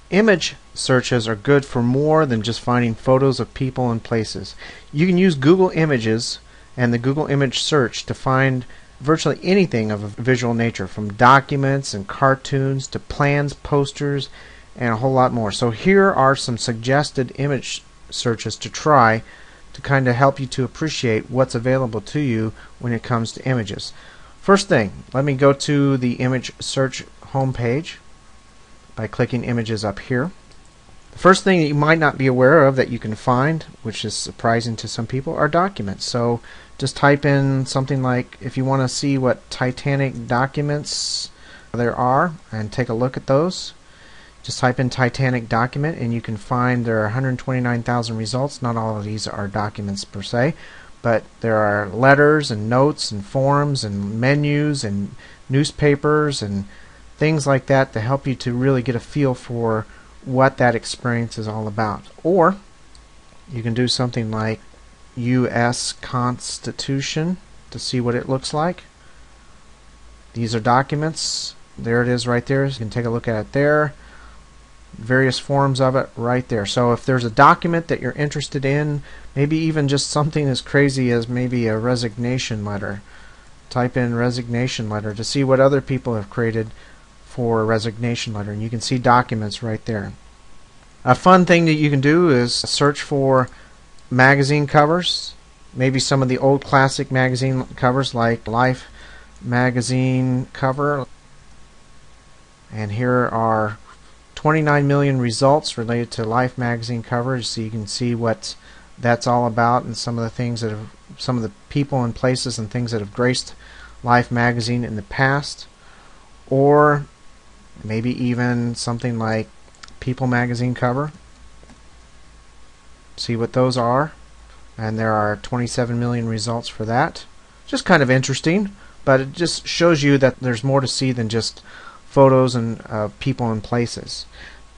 Image searches are good for more than just finding photos of people and places. You can use Google Images and the Google Image Search to find virtually anything of a visual nature, from documents and cartoons to plans, posters, and a whole lot more. So here are some suggested image searches to try to kind of help you to appreciate what's available to you when it comes to images. First thing, let me go to the image search homepage by clicking images up here. The first thing that you might not be aware of that you can find, which is surprising to some people, are documents. So just type in something like, if you want to see what Titanic documents there are and take a look at those, just type in Titanic document and you can find there are 129,000 results. Not all of these are documents per se, but there are letters and notes and forms and menus and newspapers and things like that to help you to really get a feel for what that experience is all about. Or you can do something like U.S. Constitution to see what it looks like. These are documents. There it is right there. You can take a look at it there. Various forms of it right there. So if there's a document that you're interested in, maybe even just something as crazy as maybe a resignation letter, type in resignation letter to see what other people have created for a resignation letter, and you can see documents right there. A fun thing that you can do is search for magazine covers, maybe some of the old classic magazine covers like Life magazine cover, and here are 29 million results related to Life magazine covers, so you can see what that's all about and some of the things that have, some of the people and places and things that have graced Life magazine in the past. Or maybe even something like People magazine cover. See what those are, and there are 27 million results for that. Just kind of interesting, but it just shows you that there's more to see than just photos and people and places.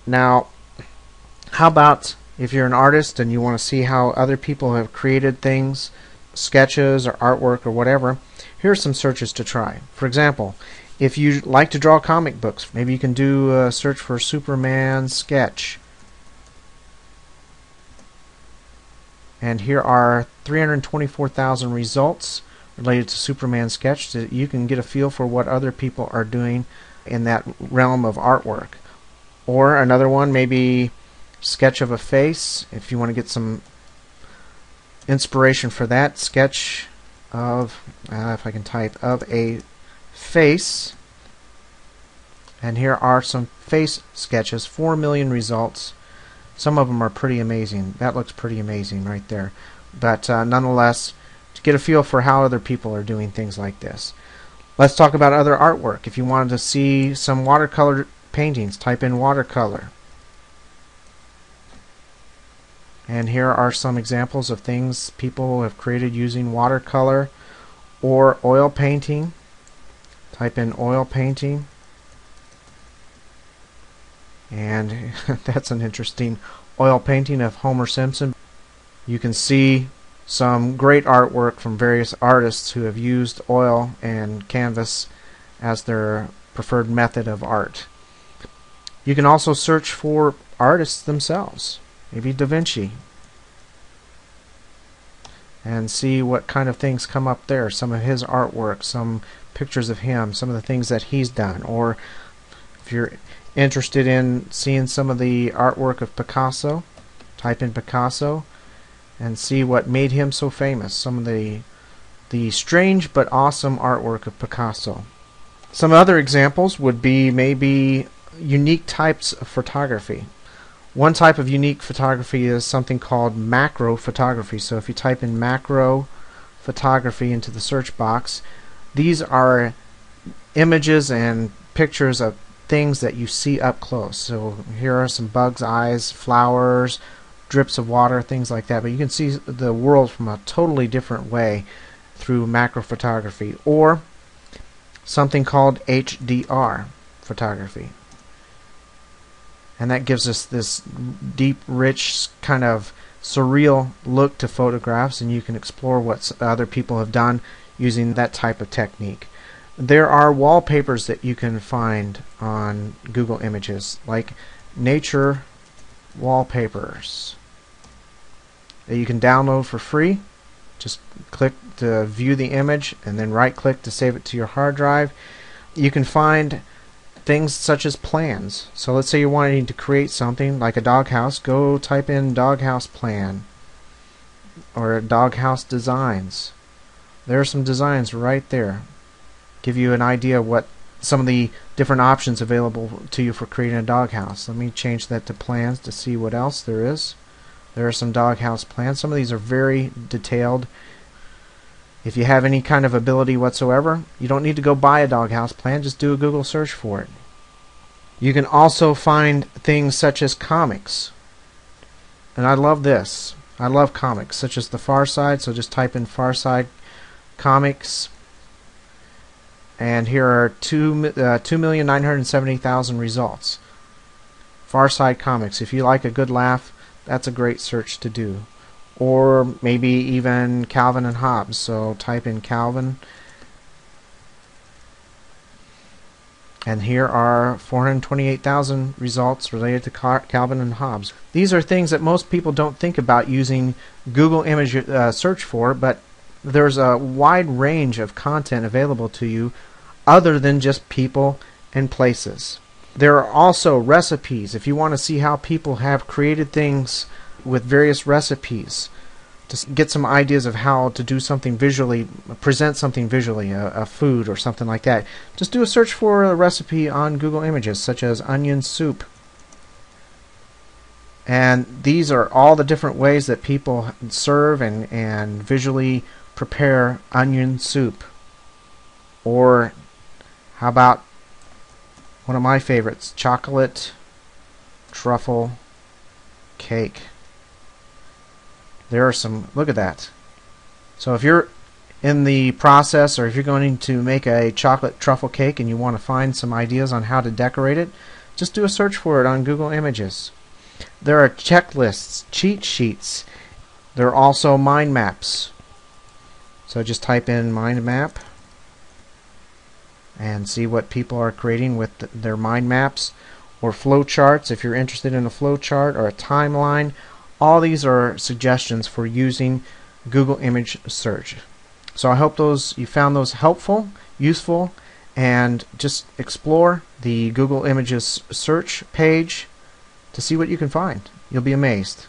Now, how about if you're an artist and you want to see how other people have created things, sketches or artwork or whatever? Here are some searches to try. For example, if you like to draw comic books, maybe you can do a search for Superman sketch. And here are 324,000 results related to Superman sketch, so you can get a feel for what other people are doing in that realm of artwork. Or another one, maybe sketch of a face. If you want to get some inspiration for that, sketch of, if I can type, of a face. And here are some face sketches, 4 million results. Some of them are pretty amazing. That looks pretty amazing right there. But nonetheless, to get a feel for how other people are doing things like this. Let's talk about other artwork. If you wanted to see some watercolor paintings, type in watercolor. And here are some examples of things people have created using watercolor. Or oil painting. Type in oil painting. And that's an interesting oil painting of Homer Simpson. You can see some great artwork from various artists who have used oil and canvas as their preferred method of art. You can also search for artists themselves, maybe Da Vinci, and see what kind of things come up there. Some of his artwork, some pictures of him, some of the things that he's done. Or if you're interested in seeing some of the artwork of Picasso, type in Picasso and see what made him so famous. Some of the strange but awesome artwork of Picasso. Some other examples would be maybe unique types of photography. One type of unique photography is something called macro photography. So if you type in macro photography into the search box, these are images and pictures of things that you see up close. So here are some bugs' eyes, flowers, drips of water, things like that. But you can see the world from a totally different way through macro photography. Or something called HDR photography. And that gives us this deep, rich, kind of surreal look to photographs, and you can explore what other people have done using that type of technique. There are wallpapers that you can find on Google Images, like nature wallpapers that you can download for free. Just click to view the image and then right click to save it to your hard drive. You can find things such as plans. So let's say you're wanting to create something like a doghouse. Go type in doghouse plan or doghouse designs. There are some designs right there. Give you an idea of what some of the different options available to you for creating a doghouse. Let me change that to plans to see what else there is. There are some doghouse plans. Some of these are very detailed. If you have any kind of ability whatsoever, you don't need to go buy a doghouse plan. Just do a Google search for it. You can also find things such as comics. And I love this. I love comics, such as The Far Side. So just type in Far Side comics. And here are 2,970,000 results. Far Side comics. If you like a good laugh, that's a great search to do. Or maybe even Calvin and Hobbes. So type in Calvin. And here are 428,000 results related to Calvin and Hobbes. These are things that most people don't think about using Google image search for, but there's a wide range of content available to you other than just people and places. There are also recipes. If you want to see how people have created things with various recipes, to get some ideas of how to do something visually, present something visually, a food or something like that, just do a search for a recipe on Google Images, such as onion soup. And these are all the different ways that people serve and visually prepare onion soup. Or how about one of my favorites, chocolate truffle cake. There are some, look at that. So if you're in the process, or if you're going to make a chocolate truffle cake and you want to find some ideas on how to decorate it, just do a search for it on Google Images. There are checklists, cheat sheets. There are also mind maps. So just type in mind map and see what people are creating with their mind maps, or flow charts if you're interested in a flow chart, or a timeline. All these are suggestions for using Google image search. So I hope you found those helpful, useful, and just explore the Google Images search page to see what you can find. You'll be amazed.